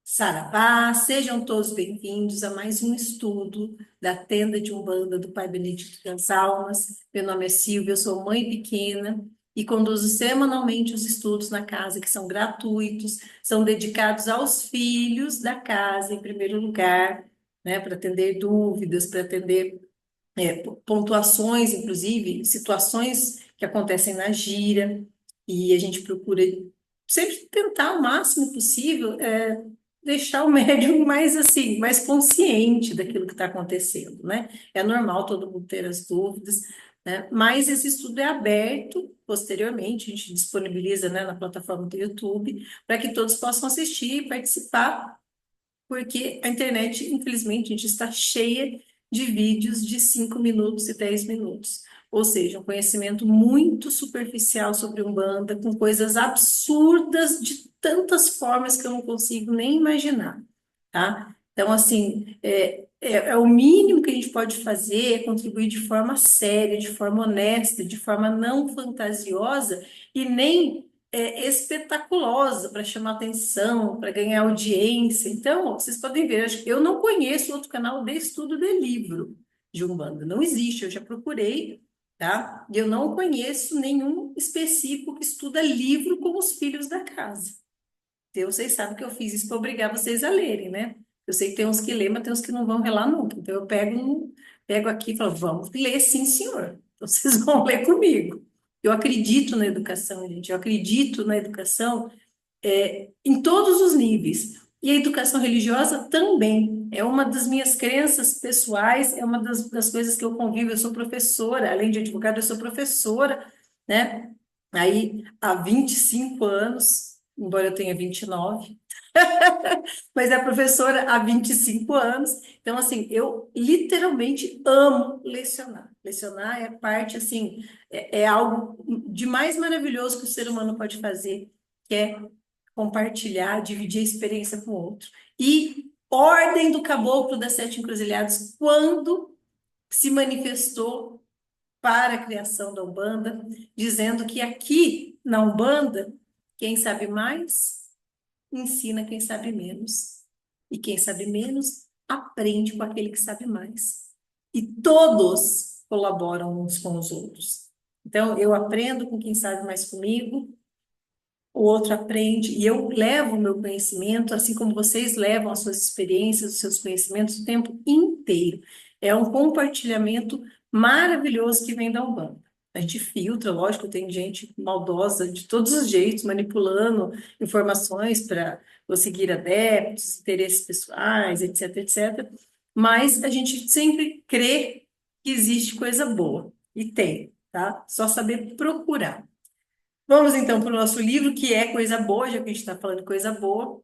Saravá, sejam todos bem-vindos a mais um estudo da tenda de Umbanda do Pai Benedito das Almas. Meu nome é Silvia, eu sou mãe pequena e conduzo semanalmente os estudos na casa, que são gratuitos, são dedicados aos filhos da casa, em primeiro lugar, né, para atender dúvidas, para atender pontuações, inclusive, situações que acontecem na gira, e a gente procura sempre tentar o máximo possível deixar o médium mais assim, mais consciente daquilo que está acontecendo, né? É normal todo mundo ter as dúvidas, né? Mas esse estudo é aberto posteriormente, a gente disponibiliza, né, na plataforma do YouTube, para que todos possam assistir e participar, porque a internet, infelizmente, a gente está cheia de vídeos de 5 minutos e 10 minutos. Ou seja, um conhecimento muito superficial sobre Umbanda, com coisas absurdas de tantas formas que eu não consigo nem imaginar, tá? Então, assim, é o mínimo que a gente pode fazer é contribuir de forma séria, de forma honesta, de forma não fantasiosa e nem espetaculosa para chamar atenção, para ganhar audiência. Então, vocês podem ver, eu não conheço outro canal de estudo de livro de Umbanda, não existe, eu já procurei, tá? E eu não conheço nenhum específico que estuda livro com os filhos da casa. Então, vocês sabem que eu fiz isso para obrigar vocês a lerem, né? Eu sei que tem uns que lêem, mas tem uns que não vão relar nunca. Então, eu pego aqui e falo, vamos ler sim, senhor. Então, vocês vão ler comigo. Eu acredito na educação, gente. Eu acredito na educação em todos os níveis. E a educação religiosa também. É uma das minhas crenças pessoais, é uma das coisas que eu convivo. Eu sou professora, além de advogada, eu sou professora, né? Aí, há 25 anos, embora eu tenha 29, mas é professora há 25 anos. Então, assim, eu literalmente amo lecionar. Lecionar é parte, assim, é algo de mais maravilhoso que o ser humano pode fazer, que é compartilhar, dividir a experiência com o outro. E Ordem do Caboclo das Sete Encruzilhadas, quando se manifestou para a criação da Umbanda, dizendo que aqui na Umbanda, quem sabe mais ensina quem sabe menos. E quem sabe menos aprende com aquele que sabe mais. E todos colaboram uns com os outros. Então, eu aprendo com quem sabe mais comigo, o outro aprende, e eu levo o meu conhecimento, assim como vocês levam as suas experiências, os seus conhecimentos o tempo inteiro. É um compartilhamento maravilhoso que vem da Umbanda. A gente filtra, lógico, tem gente maldosa de todos os jeitos, manipulando informações para conseguir adeptos, interesses pessoais, etc, etc. Mas a gente sempre crê que existe coisa boa, e tem, tá? Só saber procurar. Vamos então para o nosso livro, que é coisa boa, já que a gente está falando de coisa boa.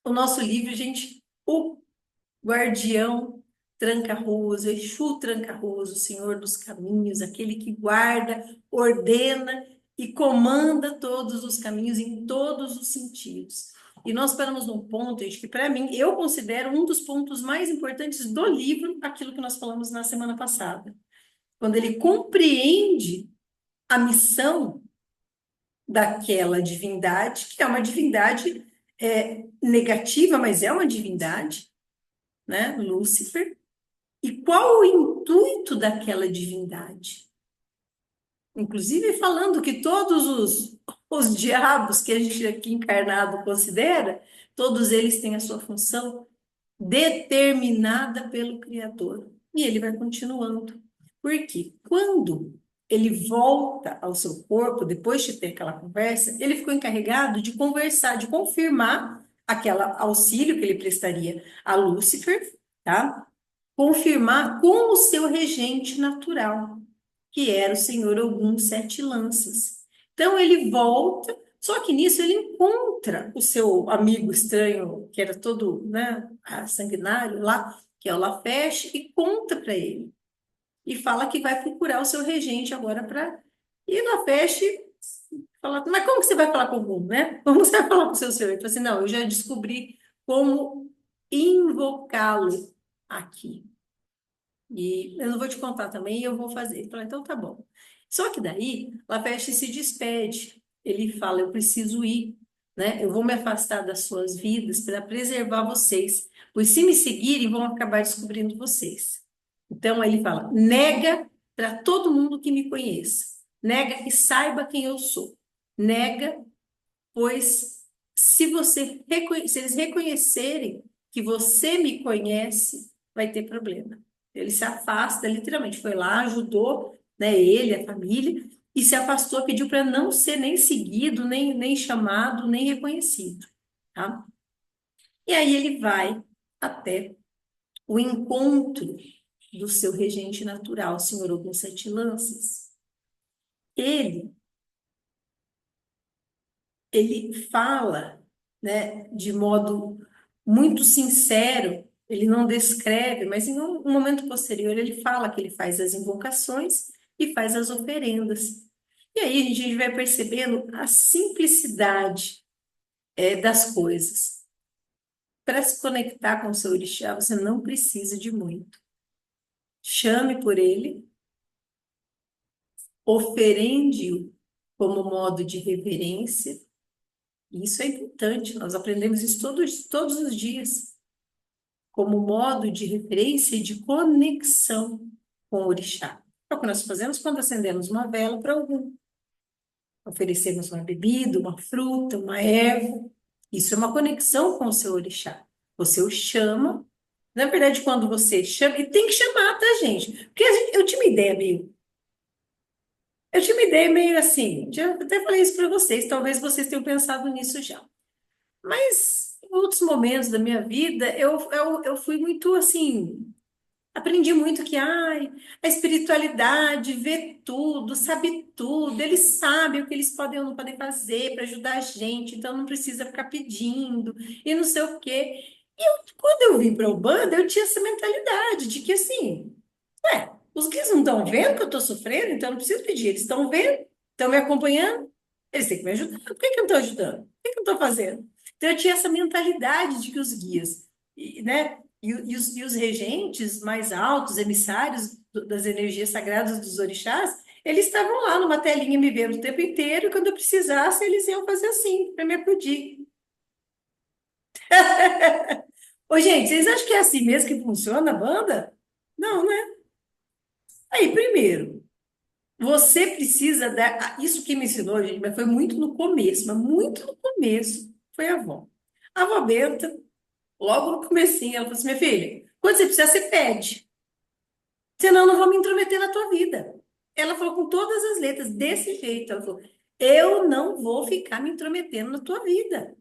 O nosso livro, gente, o Guardião Tranca-Ruas, Exu Tranca-Ruas, o Senhor dos Caminhos, aquele que guarda, ordena e comanda todos os caminhos em todos os sentidos. E nós paramos num ponto, gente, que para mim, eu considero um dos pontos mais importantes do livro, aquilo que nós falamos na semana passada. Quando ele compreende a missão daquela divindade, que é uma divindade negativa, mas é uma divindade, né? Lúcifer. E qual o intuito daquela divindade? Inclusive falando que todos os diabos que a gente aqui encarnado considera, todos eles têm a sua função determinada pelo Criador. E ele vai continuando. Porque quando ele volta ao seu corpo, depois de ter aquela conversa, ele ficou encarregado de conversar, de confirmar aquela auxílio que ele prestaria a Lúcifer, tá? Confirmar com o seu regente natural, que era o Senhor Ogum Sete Lanças. Então ele volta, só que nisso ele encontra o seu amigo estranho, que era todo, né, sanguinário lá, que é o Lafeche, e conta para ele. E fala que vai procurar o seu regente agora para E Lafeche fala, mas como que você vai falar com o mundo, né? Como você vai falar com o seu ser? Ele falou assim, não, eu já descobri como invocá-lo aqui. E eu não vou te contar também, eu vou fazer. Ele falou, então tá bom. Só que daí, Lafeche se despede. Ele fala, eu preciso ir, né? Eu vou me afastar das suas vidas para preservar vocês, pois se me seguirem, vão acabar descobrindo vocês. Então, ele fala, nega para todo mundo que me conheça. Nega que saiba quem eu sou. Nega, pois se eles reconhecerem que você me conhece, vai ter problema. Ele se afasta, literalmente, foi lá, ajudou, né, ele, a família, e se afastou, pediu para não ser nem seguido, nem chamado, nem reconhecido, tá? E aí ele vai até o encontro do seu regente natural, o senhor Ogum Sete Lanças. Ele ele fala, né, de modo muito sincero, ele não descreve, mas em um momento posterior ele fala que ele faz as invocações e faz as oferendas. E aí a gente vai percebendo a simplicidade das coisas. Para se conectar com o seu orixá, você não precisa de muito. Chame por ele, oferende-o como modo de reverência. Isso é importante, nós aprendemos isso todos os dias, como modo de referência e de conexão com o orixá. É o que nós fazemos quando acendemos uma vela para algum. Oferecemos uma bebida, uma fruta, uma erva. Isso é uma conexão com o seu orixá. Você o chama. Na verdade, quando você chama, e tem que chamar, tá, gente? Porque eu tinha uma ideia meio. Eu tinha uma ideia meio assim. Já até falei isso para vocês, talvez vocês tenham pensado nisso já. Mas em outros momentos da minha vida, eu fui muito assim. Aprendi muito que ai, a espiritualidade vê tudo, sabe tudo, eles sabem o que eles podem ou não podem fazer para ajudar a gente, então não precisa ficar pedindo e não sei o quê. Quando eu vim para a Ubanda, eu tinha essa mentalidade de que assim, os guias não estão vendo que eu estou sofrendo, então eu não preciso pedir, eles estão vendo, estão me acompanhando, eles têm que me ajudar. Por que que eu não estou ajudando? Por que que eu não estou fazendo? Então eu tinha essa mentalidade de que os guias, né? E os regentes mais altos, emissários das energias sagradas dos orixás, eles estavam lá numa telinha me vendo o tempo inteiro, e quando eu precisasse, eles iam fazer assim, para me acudir. Ô, gente, vocês acham que é assim mesmo que funciona a banda? Não, né? Aí, primeiro, você precisa dar. Isso que me ensinou, gente, mas foi muito no começo, mas muito no começo, foi a avó. A avó Benta, logo no comecinho, ela falou assim: minha filha, quando você precisar, você pede. Senão, eu não vou me intrometer na tua vida. Ela falou com todas as letras, desse jeito. Ela falou: eu não vou ficar me intrometendo na tua vida.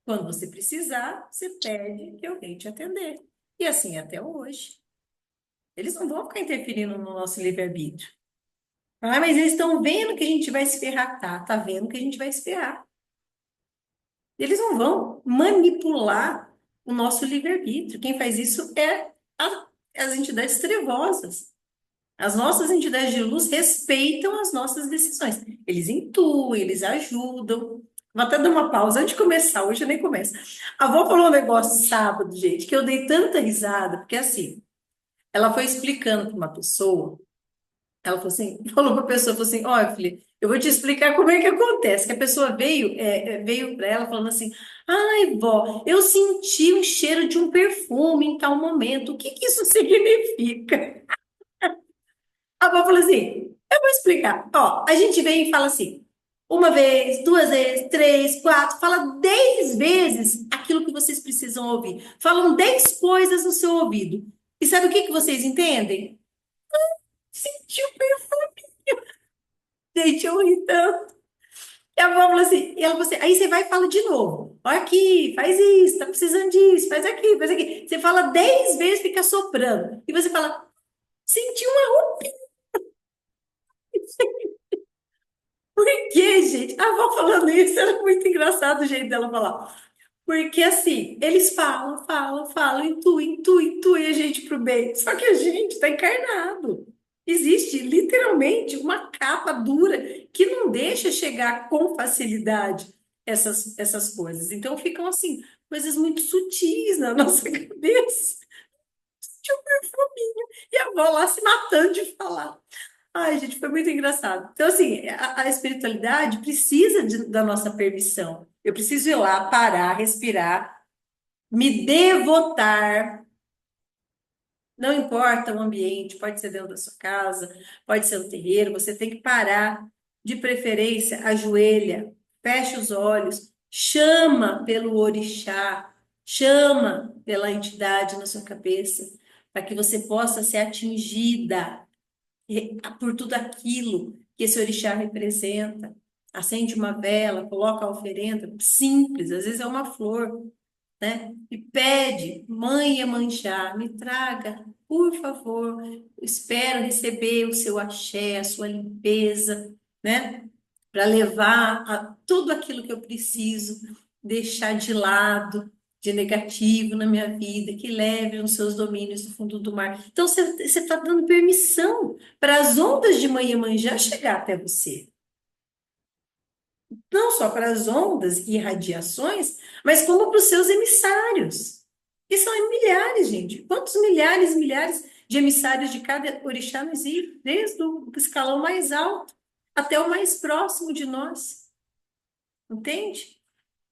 Quando você precisar, você pede que eu venha te atender. E assim até hoje. Eles não vão ficar interferindo no nosso livre-arbítrio. Ah, mas eles estão vendo que a gente vai se ferrar. Tá vendo que a gente vai se ferrar. Eles não vão manipular o nosso livre-arbítrio. Quem faz isso é as entidades trevosas. As nossas entidades de luz respeitam as nossas decisões. Eles intuem, eles ajudam. Vou até dar uma pausa antes de começar, hoje eu nem começo. A avó falou um negócio sábado, gente, que eu dei tanta risada, porque assim, ela foi explicando para uma pessoa. Ela falou assim, falou para a pessoa, falou assim, olha, filha, eu vou te explicar como é que acontece. Que a pessoa veio para ela falando assim, ai, vó, eu senti o cheiro de um perfume em tal momento. O que que isso significa? A avó falou assim, eu vou explicar. Ó, a gente vem e fala assim, uma vez, duas vezes, três, quatro, fala 10 vezes aquilo que vocês precisam ouvir. Falam 10 coisas no seu ouvido. E sabe o que que vocês entendem? Sentiu o perfume. Gente, eu ri tanto. E a avó falou assim, e ela falou assim, aí você vai e fala de novo. Olha aqui, faz isso, tá precisando disso, faz aqui, faz aqui. Você fala 10 vezes, fica soprando. E você fala, senti uma roupinha. Por quê, gente? A avó falando isso, era muito engraçado o jeito dela falar. Porque assim, eles falam, intuem a gente pro bem. Só que a gente tá encarnado. Existe literalmente uma capa dura que não deixa chegar com facilidade essas coisas. Então ficam assim, coisas muito sutis na nossa cabeça. Tinha um perfuminho e a avó lá se matando de falar. Ai, gente, foi muito engraçado. Então, assim, a espiritualidade precisa da nossa permissão. Eu preciso ir lá, parar, respirar, me devotar. Não importa o ambiente, pode ser dentro da sua casa, pode ser um terreiro, você tem que parar. De preferência, ajoelha, fecha os olhos, chama pelo orixá, chama pela entidade na sua cabeça, para que você possa ser atingida por tudo aquilo que esse orixá representa. Acende uma vela, coloca a oferenda, simples, às vezes é uma flor, né? E pede, mãe Iemanjá, me traga, por favor, eu espero receber o seu axé, a sua limpeza, né? Para levar tudo aquilo que eu preciso deixar de lado, de negativo na minha vida, que leve os seus domínios do fundo do mar. Então, você está dando permissão para as ondas de mãe Iemanjá chegar até você. Não só para as ondas e radiações, mas como para os seus emissários. E são milhares, gente. Quantos milhares e milhares de emissários de cada orixá não existem? Desde o escalão mais alto até o mais próximo de nós. Entende?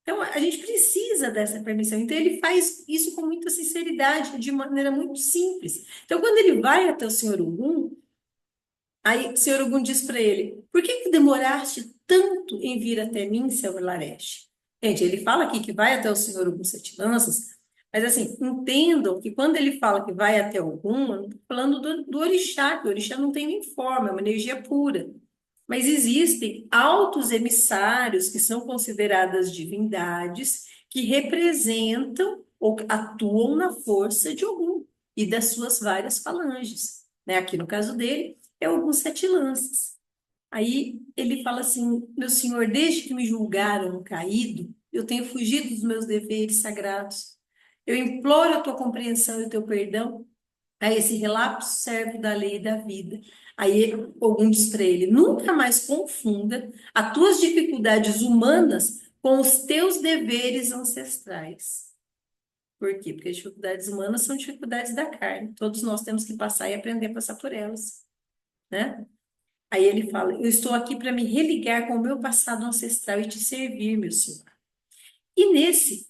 Então, a gente precisa dessa permissão. Então, ele faz isso com muita sinceridade, de maneira muito simples. Então, quando ele vai até o Senhor Ogum, aí o Senhor Ogum diz para ele: por que demoraste tanto em vir até mim, seu Lareche? Gente, ele fala aqui que vai até o Senhor Ogum Sete Lanças, mas assim, entendam que quando ele fala que vai até Ogum, eu não estou falando do orixá, que o orixá não tem nem forma, é uma energia pura. Mas existem altos emissários que são consideradas divindades que representam ou atuam na força de Ogum e das suas várias falanges, né? Aqui no caso dele, é Ogum Sete Lanças. Aí ele fala assim: meu senhor, desde que me julgaram caído, eu tenho fugido dos meus deveres sagrados. Eu imploro a tua compreensão e o teu perdão a esse relapso servo da lei e da vida. Aí algum diz para ele: nunca mais confunda as tuas dificuldades humanas com os teus deveres ancestrais. Por quê? Porque as dificuldades humanas são dificuldades da carne. Todos nós temos que passar e aprender a passar por elas, né? Aí ele fala: eu estou aqui para me religar com o meu passado ancestral e te servir, meu Senhor. E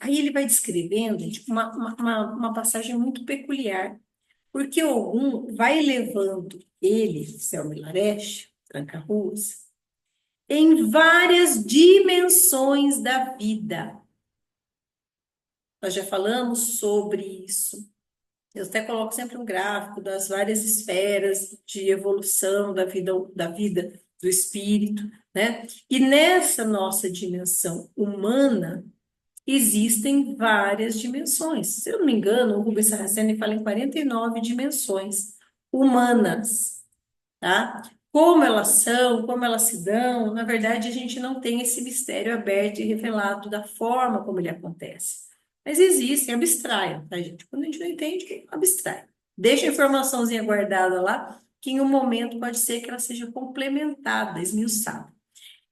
aí ele vai descrevendo, gente, uma passagem muito peculiar, porque Ogum vai levando ele, Selma e Lareche, Tranca-Ruas, em várias dimensões da vida. Nós já falamos sobre isso. Eu até coloco sempre um gráfico das várias esferas de evolução da vida do espírito, né? E nessa nossa dimensão humana, existem várias dimensões. Se eu não me engano, o Rubens Saraceni fala em 49 dimensões humanas, tá? Como elas são, como elas se dão, na verdade, a gente não tem esse mistério aberto e revelado da forma como ele acontece. Mas existem, abstraiam, tá, gente? Quando a gente não entende, abstrai. Deixa a informaçãozinha guardada lá, que em um momento pode ser que ela seja complementada, esmiuçada.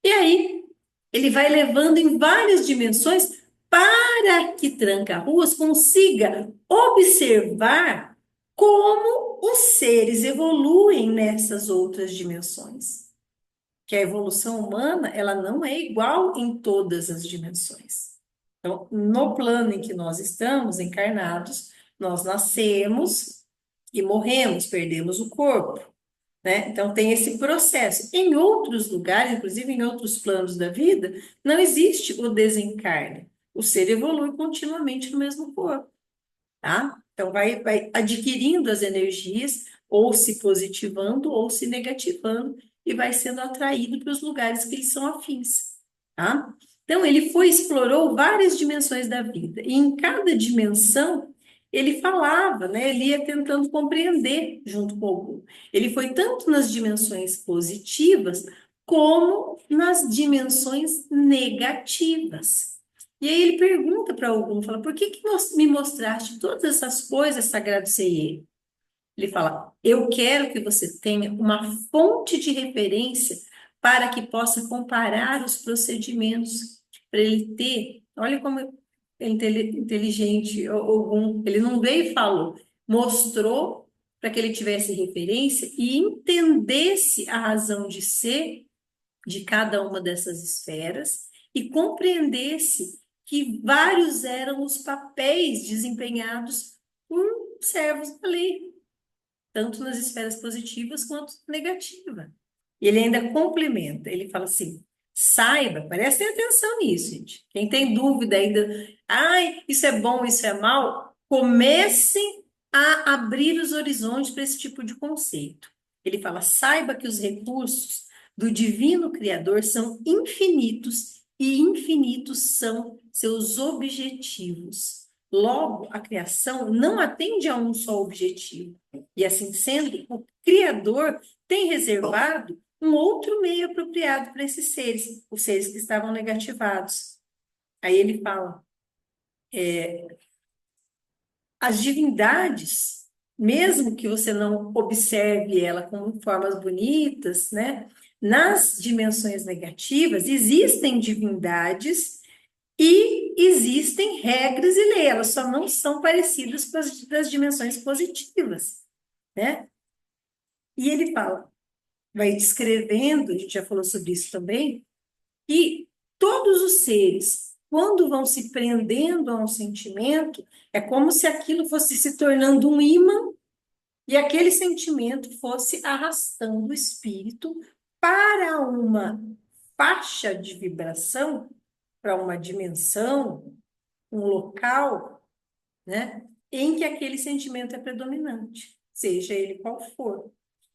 E aí, ele vai levando em várias dimensões para que Tranca-Ruas consiga observar como os seres evoluem nessas outras dimensões. Que a evolução humana, ela não é igual em todas as dimensões. Então, no plano em que nós estamos encarnados, nós nascemos e morremos, perdemos o corpo, né? Então, tem esse processo. Em outros lugares, inclusive em outros planos da vida, não existe o desencarne. O ser evolui continuamente no mesmo corpo, tá? Então, vai adquirindo as energias, ou se positivando, ou se negativando, e vai sendo atraído para os lugares que eles são afins, tá? Então, ele explorou várias dimensões da vida, e em cada dimensão, ele falava, né? Ele ia tentando compreender junto com o Ogum. Ele foi tanto nas dimensões positivas, como nas dimensões negativas. E aí ele pergunta para Ogum, fala: por que me mostraste todas essas coisas, sagrado Seiê? Ele fala: eu quero que você tenha uma fonte de referência para que possa comparar os procedimentos, para ele ter, olha como é inteligente, algum, ele não veio e falou, mostrou para que ele tivesse referência e entendesse a razão de ser de cada uma dessas esferas e compreendesse que vários eram os papéis desempenhados por servos da lei, tanto nas esferas positivas quanto negativas. E ele ainda complementa, ele fala assim: saiba, prestem atenção nisso, gente. Quem tem dúvida ainda, ai, isso é bom, isso é mal, comecem a abrir os horizontes para esse tipo de conceito. Ele fala: saiba que os recursos do divino Criador são infinitos e infinitos são seus objetivos. Logo, a criação não atende a um só objetivo. E assim sendo, o Criador tem reservado um outro meio apropriado para esses seres, os seres que estavam negativados. Aí ele fala: as divindades, mesmo que você não observe ela como formas bonitas, né? Nas dimensões negativas, existem divindades e existem regras e leis, elas só não são parecidas com as das dimensões positivas, né? E ele fala, vai descrevendo, a gente já falou sobre isso também, e todos os seres, quando vão se prendendo a um sentimento, é como se aquilo fosse se tornando um ímã e aquele sentimento fosse arrastando o espírito para uma faixa de vibração, para uma dimensão, um local, né, em que aquele sentimento é predominante, seja ele qual for.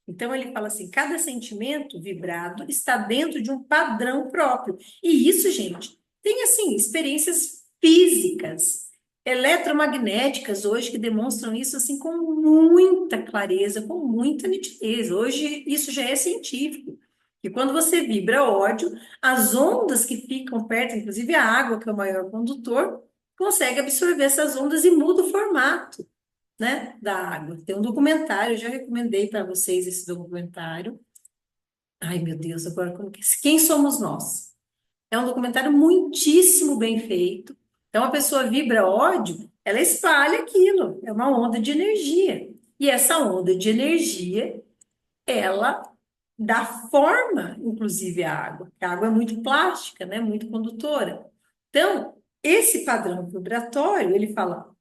Então, ele fala assim: cada sentimento vibrado está dentro de um padrão próprio. E isso, gente, tem, assim, experiências físicas, eletromagnéticas hoje que demonstram isso, assim, com muita clareza, com muita nitidez. Hoje, isso já é científico. E quando você vibra ódio, as ondas que ficam perto, inclusive a água, que é o maior condutor, consegue absorver essas ondas e muda o formato, né, da água. Tem um documentário, eu já recomendei para vocês esse documentário. Ai, meu Deus, agora como que... Quem somos nós? É um documentário muitíssimo bem feito. Então, a pessoa vibra ódio, ela espalha aquilo, é uma onda de energia. E essa onda de energia, ela dá forma, inclusive, à água. A água é muito plástica, né, muito condutora. Então, esse padrão vibratório, ele fala,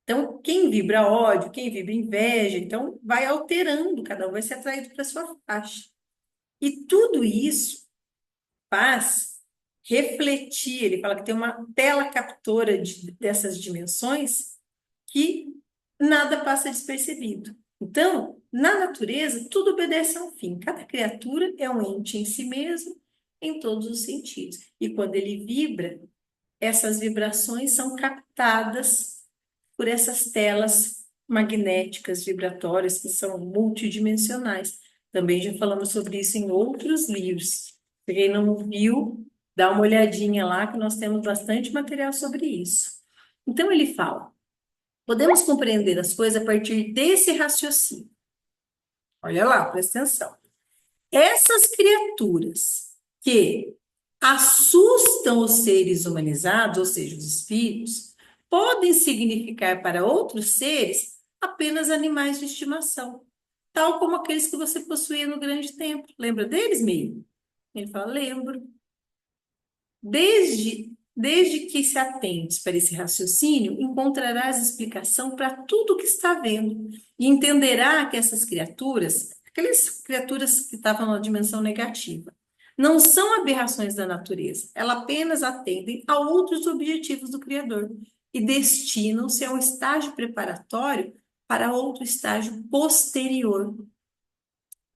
então, quem vibra ódio, quem vibra inveja, então vai alterando, cada um vai ser atraído para a sua faixa. E tudo isso faz refletir, ele fala que tem uma tela captora dessas dimensões que nada passa despercebido. Então, na natureza, tudo obedece a um fim. Cada criatura é um ente em si mesmo, em todos os sentidos. E quando ele vibra, essas vibrações são captadas por essas telas magnéticas vibratórias que são multidimensionais. Também já falamos sobre isso em outros livros. Quem não viu, dá uma olhadinha lá que nós temos bastante material sobre isso. Então ele fala: podemos compreender as coisas a partir desse raciocínio. Olha lá, presta atenção. Essas criaturas que assustam os seres humanizados, ou seja, os espíritos, podem significar para outros seres apenas animais de estimação, tal como aqueles que você possuía no grande templo. Lembra deles, meio? Ele fala, lembro. Desde que se atentes para esse raciocínio, encontrarás explicação para tudo o que está vendo e entenderá que essas criaturas, aquelas criaturas que estavam na dimensão negativa, não são aberrações da natureza, elas apenas atendem a outros objetivos do Criador e destinam-se a um estágio preparatório para outro estágio posterior.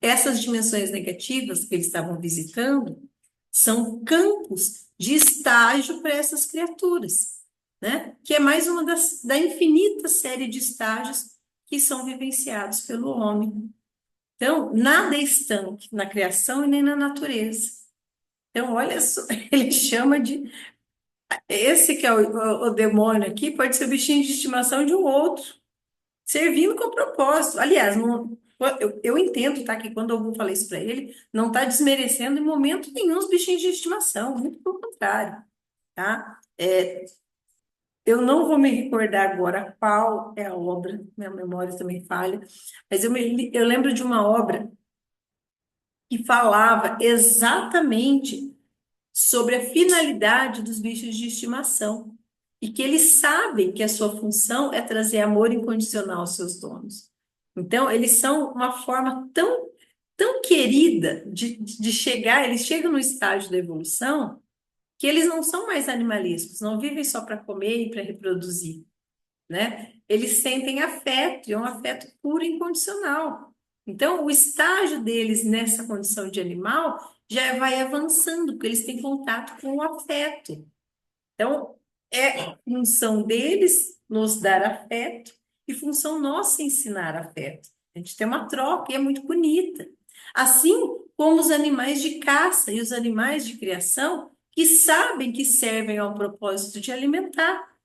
Essas dimensões negativas que eles estavam visitando são campos de estágio para essas criaturas, né? Que é mais uma da infinita série de estágios que são vivenciados pelo homem. Então, nada é estanque na criação e nem na natureza. Então, olha só, ele chama de... Esse que é o demônio aqui pode ser o bichinho de estimação de um outro. servindo com propósito. Aliás, eu entendo, tá, que quando algum fala isso para ele, não está desmerecendo em momento nenhum os bichinhos de estimação, muito pelo contrário, tá? Eu não vou me recordar agora qual é a obra, minha memória também falha, mas eu lembro de uma obra que falava exatamente sobre a finalidade dos bichos de estimação e que eles sabem que a sua função é trazer amor incondicional aos seus donos. Então, eles são uma forma tão querida de chegar, eles chegam no estágio da evolução que eles não são mais animalísticos, não vivem só para comer e para reproduzir, né? Eles sentem afeto, e é um afeto puro e incondicional. Então, o estágio deles nessa condição de animal já vai avançando, porque eles têm contato com o afeto. Então, é função deles nos dar afeto e função nossa ensinar afeto. A gente tem uma troca e é muito bonita. Assim como os animais de caça e os animais de criação, que sabem que servem ao propósito de alimentar.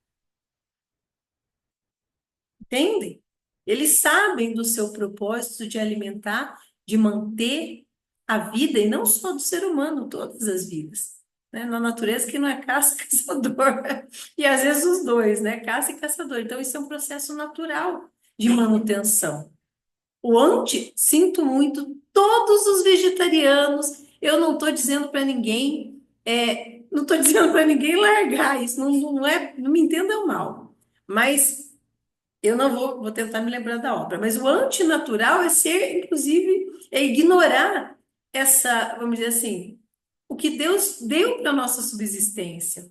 Entendem? Eles sabem do seu propósito de alimentar, de manter a vida, e não só do ser humano, todas as vidas. Né? Na natureza que não é caça e caçador. E às vezes os dois, né? Caça e caçador. Então, isso é um processo natural de manutenção. O sinto muito, todos os vegetarianos, eu não estou dizendo para ninguém, não estou dizendo para ninguém largar isso, não é, não me entendam mal. Mas eu não vou tentar me lembrar da obra, mas o antinatural é ser, inclusive, é ignorar essa, vamos dizer assim, o que Deus deu para a nossa subsistência,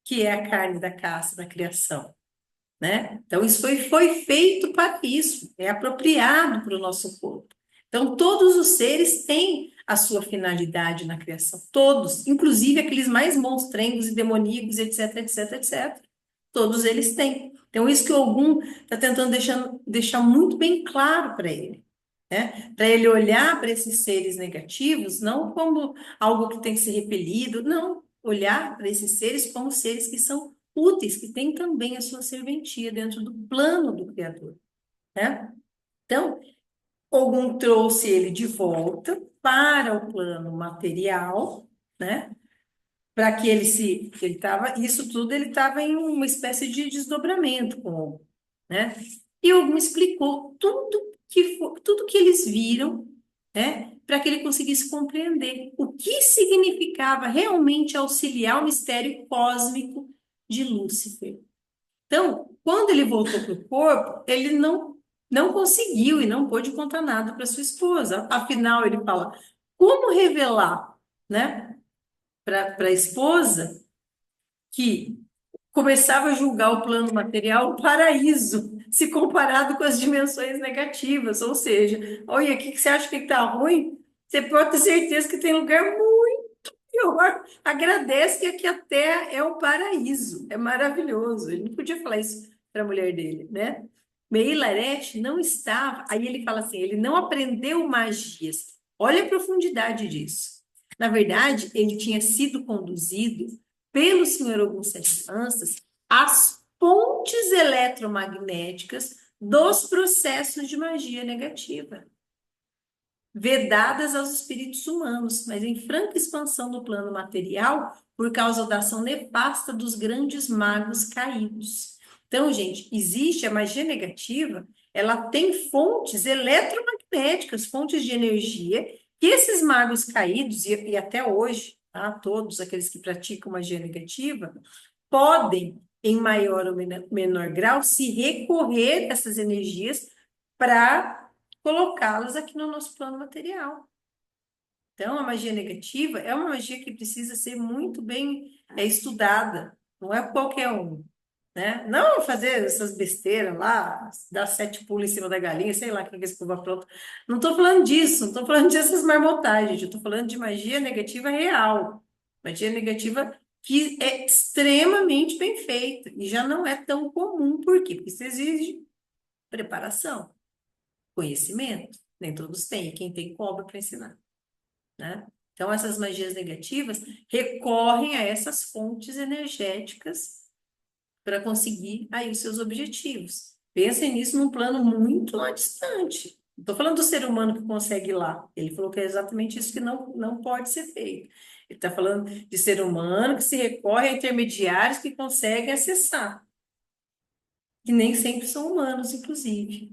que é a carne da caça, da criação, né? Então, isso foi feito para isso, é apropriado para o nosso corpo. Então, todos os seres têm a sua finalidade na criação, todos, inclusive aqueles mais monstrengos e demoníacos, etc, etc, etc. Todos eles têm. Então, isso que o Ogum está tentando deixar muito bem claro para ele, né? Para ele olhar para esses seres negativos, não como algo que tem que ser repelido, não. Olhar para esses seres como seres que são úteis, que têm também a sua serventia dentro do plano do Criador, né? Então, Ogum trouxe ele de volta para o plano material, né? Para que ele estava, isso tudo ele estava em uma espécie de desdobramento com o, né? E Ogum explicou tudo que eles viram, né? Para que ele conseguisse compreender o que significava realmente auxiliar o mistério cósmico de Lúcifer. Então, quando ele voltou para o corpo, ele não conseguiu e não pôde contar nada para sua esposa. Afinal, ele fala, como revelar, né, para a esposa que começava a julgar o plano material um paraíso, se comparado com as dimensões negativas. Ou seja, olha, aqui que você acha que está ruim? Você pode ter certeza que tem lugar muito pior. Agradece que aqui a Terra é um paraíso, é maravilhoso. Ele não podia falar isso para a mulher dele, né? Meir Laresh não estava. Aí ele fala assim: ele não aprendeu magias. Olha a profundidade disso. Na verdade, ele tinha sido conduzido pelo senhor Ogum Sete Lanças às pontes eletromagnéticas dos processos de magia negativa, vedadas aos espíritos humanos, mas em franca expansão do plano material por causa da ação nefasta dos grandes magos caídos. Então, gente, existe a magia negativa, ela tem fontes eletromagnéticas, fontes de energia, que esses magos caídos, e até hoje, tá, todos aqueles que praticam magia negativa, podem, em maior ou menor grau, se recorrer a essas energias para colocá-las aqui no nosso plano material. Então, a magia negativa é uma magia que precisa ser muito bem estudada, não é qualquer um, né? Não fazer essas besteiras lá, dar 7 pulos em cima da galinha, sei lá o que esse povo apronta. Não estou falando disso, não estou falando dessas marmotagens, eu estou falando de magia negativa real, magia negativa que é extremamente bem feita e já não é tão comum, por quê? Porque isso exige preparação, conhecimento, nem todos têm, e quem tem cobra para ensinar, né? Então, essas magias negativas recorrem a essas fontes energéticas para conseguir aí os seus objetivos. Pensem nisso num plano muito lá distante. Não estou falando do ser humano que consegue ir lá. Ele falou que é exatamente isso que não pode ser feito. Ele está falando de ser humano que se recorre a intermediários que conseguem acessar, que nem sempre são humanos, inclusive.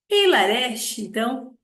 E Laresh, então,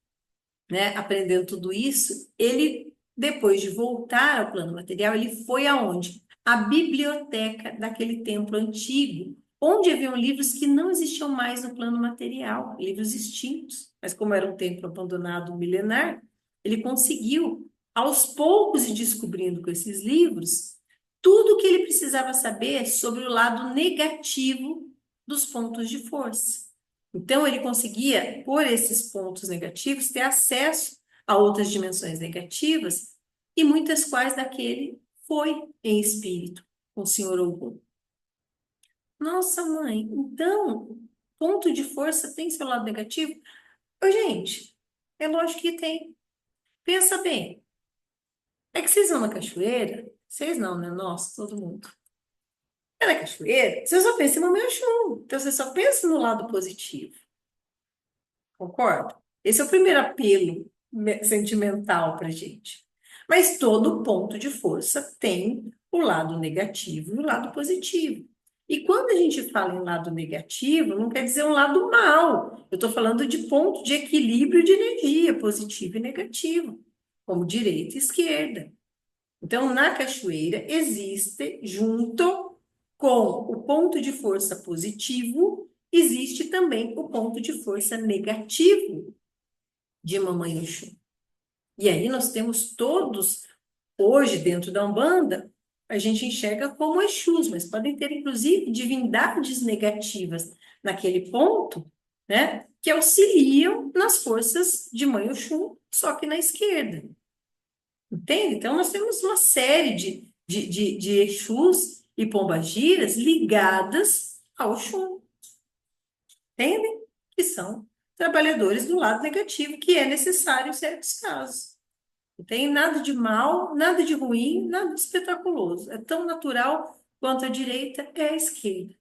né, aprendendo tudo isso, ele, depois de voltar ao plano material, ele foi aonde? A biblioteca daquele templo antigo, onde haviam livros que não existiam mais no plano material, livros extintos. Mas como era um templo abandonado milenar, ele conseguiu, aos poucos, ir descobrindo com esses livros, tudo o que ele precisava saber sobre o lado negativo dos pontos de força. Então, ele conseguia, por esses pontos negativos, ter acesso a outras dimensões negativas, e muitas quais daquele foi em espírito, com o senhor Ogum. Nossa, mãe, então, ponto de força tem seu lado negativo? Ô, gente, é lógico que tem. Pensa bem, é que vocês vão na cachoeira, vocês não, né? Nossa, todo mundo. É na cachoeira, você só pensa em Mamãe Oxum, então você só pensa no lado positivo. Concorda? Esse é o primeiro apelo sentimental para gente. Mas todo ponto de força tem o lado negativo e o lado positivo. E quando a gente fala em lado negativo, não quer dizer um lado mal. Eu estou falando de ponto de equilíbrio de energia, positivo e negativo, como direita e esquerda. Então, na cachoeira, existe, junto com o ponto de força positivo, existe também o ponto de força negativo de Mamãe Oxum. E aí nós temos todos, hoje, dentro da Umbanda, a gente enxerga como Exus, mas podem ter, inclusive, divindades negativas naquele ponto, né? Que auxiliam nas forças de Mãe Oxum, só que na esquerda. Entende? Então, nós temos uma série de Exus e pombagiras ligadas ao Oxum, entendem? Que são trabalhadores do lado negativo, que é necessário em certos casos. Não tem nada de mal, nada de ruim, nada de espetaculoso. É tão natural quanto a direita é a esquerda.